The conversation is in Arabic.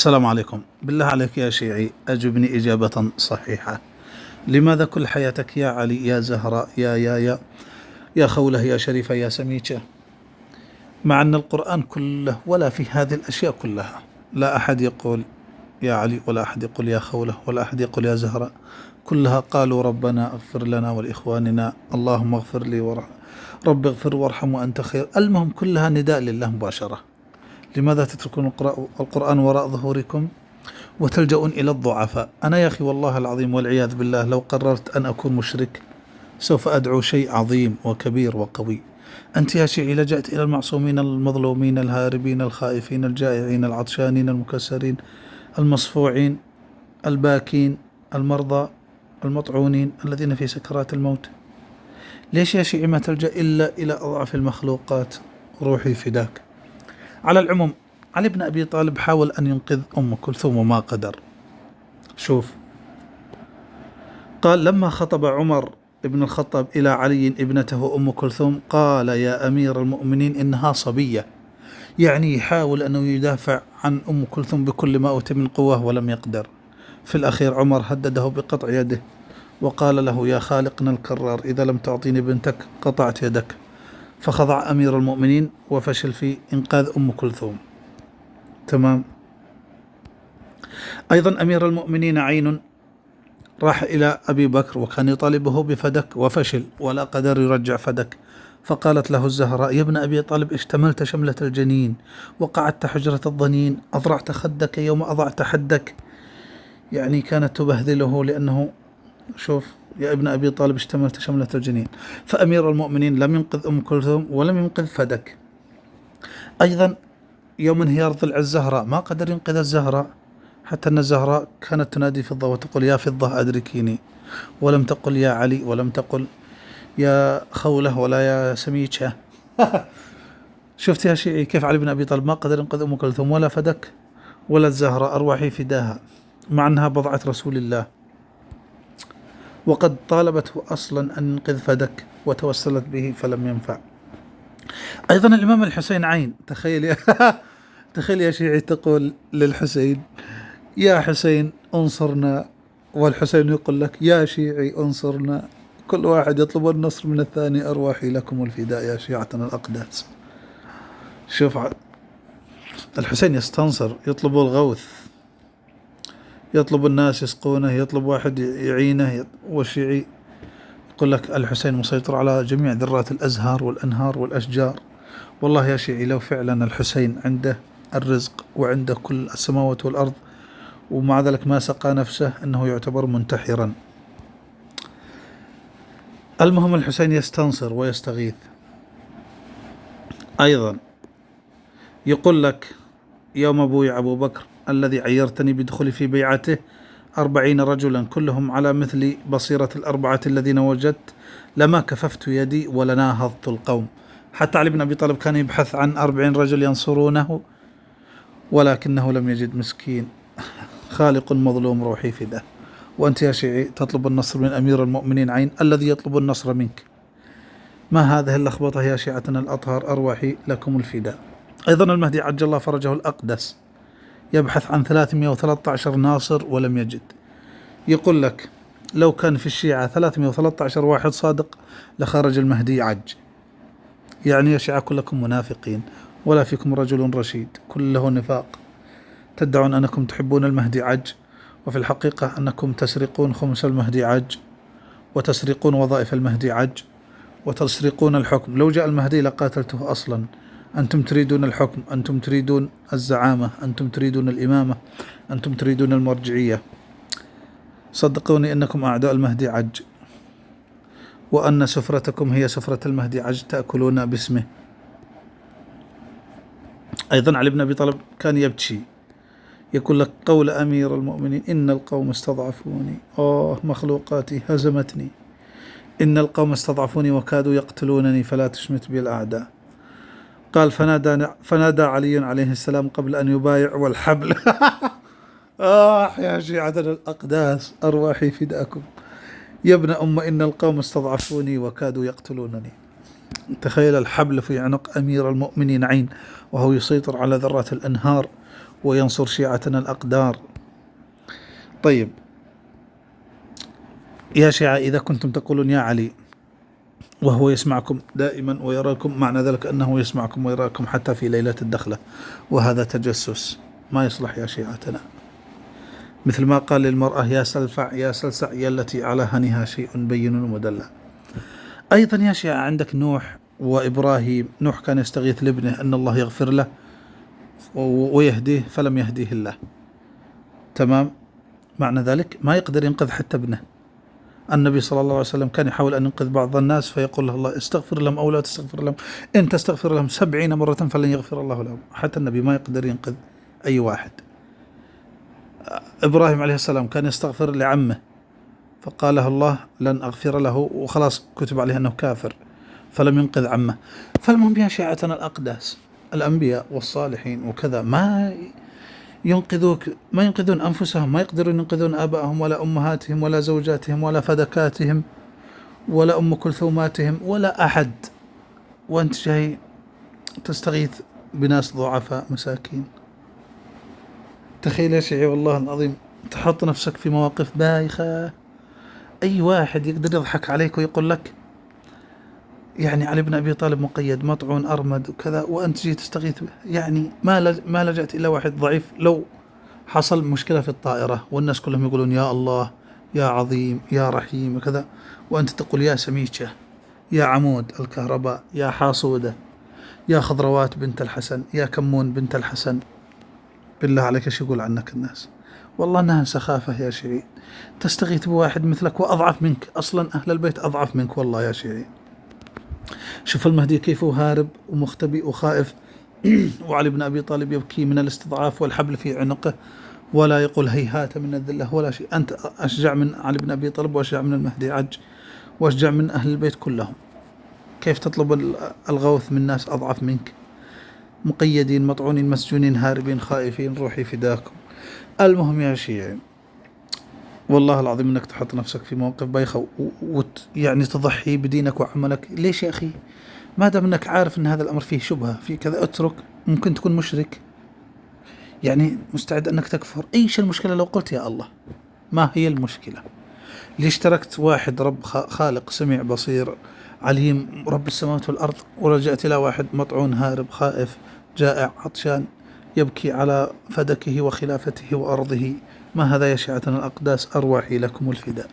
السلام عليكم. بالله عليك يا شيعي أجبني إجابة صحيحة. لماذا كل حياتك يا علي يا زهراء يا خوله يا شريفة يا سميكة، مع أن القرآن كله ولا في هذه الأشياء كلها لا أحد يقول يا علي ولا أحد يقول يا خوله ولا أحد يقول يا زهراء، كلها قالوا ربنا اغفر لنا ولإخواننا، اللهم اغفر لي رب اغفر وارحم وأنت خير. المهم كلها نداء لله مباشرة. لماذا تتركون القرآن وراء ظهوركم وتلجؤون إلى الضعفاء؟ أنا يا أخي والله العظيم والعياذ بالله لو قررت أن أكون مشرك سوف أدعو شيء عظيم وكبير وقوي. أنت يا شيعي لجأت إلى المعصومين المظلومين الهاربين الخائفين الجائعين العطشانين المكسرين المصفوعين الباكين المرضى المطعونين الذين في سكرات الموت. ليش يا شيعي ما تلجأ إلا إلى أضعف المخلوقات؟ روحي فداك. على العموم علي بن أبي طالب حاول أن ينقذ أم كلثوم وما قدر. شوف، قال لما خطب عمر ابن الخطاب إلى علي ابنته أم كلثوم قال يا أمير المؤمنين إنها صبية، يعني يحاول أنه يدافع عن أم كلثوم بكل ما أوتي من قوة ولم يقدر. في الأخير عمر هدده بقطع يده وقال له يا خالقنا الكرار إذا لم تعطيني بنتك قطعت يدك. فخضع أمير المؤمنين وفشل في إنقاذ أم كلثوم. تمام. أيضا أمير المؤمنين عين راح إلى أبي بكر وكان يطالبه بفدك وفشل ولا قدر يرجع فدك. فقالت له الزهراء يا ابن أبي طالب اشتملت شملة الجنين وقعدت حجرة الضنين أضرعت خدك يوم أضعت حدك. يعني كانت تبهذله لأنه شوف يا ابن أبي طالب اشتملت شملة الجنين. فأمير المؤمنين لم ينقذ أم كلثوم ولم ينقذ فدك. أيضا يوم انهيار ضلع الزهراء ما قدر ينقذ الزهراء، حتى أن الزهراء كانت تنادي فضة وتقول يا فضة أدركيني، ولم تقل يا علي ولم تقل يا خوله ولا يا سميكة. شفت يا شيعي كيف علي بن أبي طالب ما قدر ينقذ أم كلثوم ولا فدك ولا الزهراء أرواحي فداها، مع أنها بضعة رسول الله وقد طالبته أصلا أن ينقذ فدك وتوسلت به فلم ينفع. أيضا الإمام الحسين عين. تخيل تخيل يا شيعي تقول للحسين يا حسين انصرنا، والحسين يقول لك يا شيعي انصرنا، كل واحد يطلب النصر من الثاني، أرواحي لكم الفداء يا شيعتنا الأقداس. شوف الحسين يستنصر، يطلب الغوث، يطلب الناس يسقونه، يطلب واحد يعينه، والشيعي يقول لك الحسين مسيطر على جميع ذرات الأزهار والأنهار والأشجار. والله يا شيعي لو فعلا الحسين عنده الرزق وعنده كل السماوات والأرض ومع ذلك ما سقى نفسه أنه يعتبر منتحرا. المهم الحسين يستنصر ويستغيث. أيضا يقول لك يوم بويع أبو بكر الذي عيرتني بدخولي في بيعته 40 رجلا كلهم على مثل بصيرة الأربعة الذين وجدت لما كففت يدي ولناهضت القوم. حتى علي بن أبي طالب كان يبحث عن 40 رجل ينصرونه ولكنه لم يجد. مسكين خالق مظلوم روحي فداه. وأنت يا شيعي تطلب النصر من أمير المؤمنين عين الذي يطلب النصر منك. ما هذه اللخبطة يا شيعتنا الأطهار؟ أرواحي لكم الفداء. أيضا المهدي عجل الله فرجه الأقدس يبحث عن 313 ناصر ولم يجد. يقول لك لو كان في الشيعة 313 واحد صادق لخرج المهدي عج. يعني يا شيعة كلكم منافقين ولا فيكم رجل رشيد، كله نفاق. تدعون أنكم تحبون المهدي عج وفي الحقيقة أنكم تسرقون خمس المهدي عج وتسرقون وظائف المهدي عج وتسرقون الحكم. لو جاء المهدي لقاتلته أصلا. أنتم تريدون الحكم، أنتم تريدون الزعامة، أنتم تريدون الإمامة، أنتم تريدون المرجعية. صدقوني أنكم أعداء المهدي عج، وأن سفرتكم هي سفرة المهدي عج تأكلون باسمه. أيضا علي بن أبي طالب كان يبكي، يقول لك قول أمير المؤمنين إن القوم استضعفوني، مخلوقاتي هزمتني، إن القوم استضعفوني وكادوا يقتلونني فلا تشمت بي الأعداء. قال فنادى علي عليه السلام قبل أن يبايع والحبل. يا شيعتنا الأقداس أرواحي فداكم. يا ابن إن القوم استضعفوني وكادوا يقتلونني. تخيل الحبل في عنق أمير المؤمنين عين وهو يسيطر على ذرات الأنهار وينصر شيعتنا الأقدار. طيب يا شيعة، إذا كنتم تقولون يا علي وهو يسمعكم دائما ويراكم، معنى ذلك أنه يسمعكم ويراكم حتى في ليلة الدخلة، وهذا تجسس ما يصلح يا شيعتنا. مثل ما قال للمرأة يا سلفع يا سلسع يا التي على هنها شيء بين ومدلع. أيضا يا شيعة عندك نوح وإبراهيم. نوح كان يستغيث لابنه أن الله يغفر له ويهديه، فلم يهديه الله. تمام. معنى ذلك ما يقدر ينقذ حتى ابنه. النبي صلى الله عليه وسلم كان يحاول أن ينقذ بعض الناس فيقول له الله استغفر لهم أو لا تستغفر لهم، إن تستغفر لهم 70 مرة فلن يغفر الله لهم. حتى النبي ما يقدر ينقذ أي واحد. إبراهيم عليه السلام كان يستغفر لعمه فقال له الله لن أغفر له، وخلاص كتب عليه أنه كافر، فلم ينقذ عمه. فالمهم يا شيعتنا الأقداس، الأنبياء والصالحين وكذا ما ينقذون أنفسهم، ما يقدرون ينقذون آبائهم ولا أمهاتهم ولا زوجاتهم ولا فدكاتهم ولا أم كلثوماتهم ولا أحد، وأنت جاي تستغيث بناس ضعفاء مساكين. تخيل يا شيعي والله العظيم تحط نفسك في مواقف بايخة. أي واحد يقدر يضحك عليك ويقول لك يعني علي بن أبي طالب مقيد مطعون أرمد وكذا، وأنت جيت تستغيث به. يعني ما لجأت إلى واحد ضعيف. لو حصل مشكلة في الطائرة والناس كلهم يقولون يا الله يا عظيم يا رحيم وكذا، وأنت تقول يا سميكة يا عمود الكهرباء يا حاصودة يا خضروات بنت الحسن يا كمون بنت الحسن، بالله عليك ايش يقول عنك الناس؟ والله انها سخافة يا شيعي. تستغيث بواحد مثلك وأضعف منك، أصلا أهل البيت أضعف منك والله يا شيعي. شوف المهدي كيف هارب ومختبئ وخائف وعلي بن أبي طالب يبكي من الاستضعاف والحبل في عنقه ولا يقول هيهات من الذلة ولا شيء. أنت أشجع من علي بن أبي طالب وأشجع من المهدي عج وأشجع من أهل البيت كلهم. كيف تطلب الغوث من ناس أضعف منك؟ مقيدين مطعونين مسجونين هاربين خائفين، روحي فداكم. المهم يا شيعي والله العظيم انك تحط نفسك في موقف بايخة يعني تضحي بدينك وعملك. ليش يا أخي؟ ما دام انك عارف ان هذا الأمر فيه شبهة فيه كذا اترك. ممكن تكون مشرك، يعني مستعد انك تكفر. ايش المشكلة لو قلت يا الله؟ ما هي المشكلة؟ ليش تركت واحد رب خالق سميع بصير عليم رب السماوات والأرض ولجأت إلى واحد مطعون هارب خائف جائع عطشان يبكي على فدكه وخلافته وأرضه؟ ما هذا يا شيعتنا الأقداس؟ أرواحي لكم الفداء.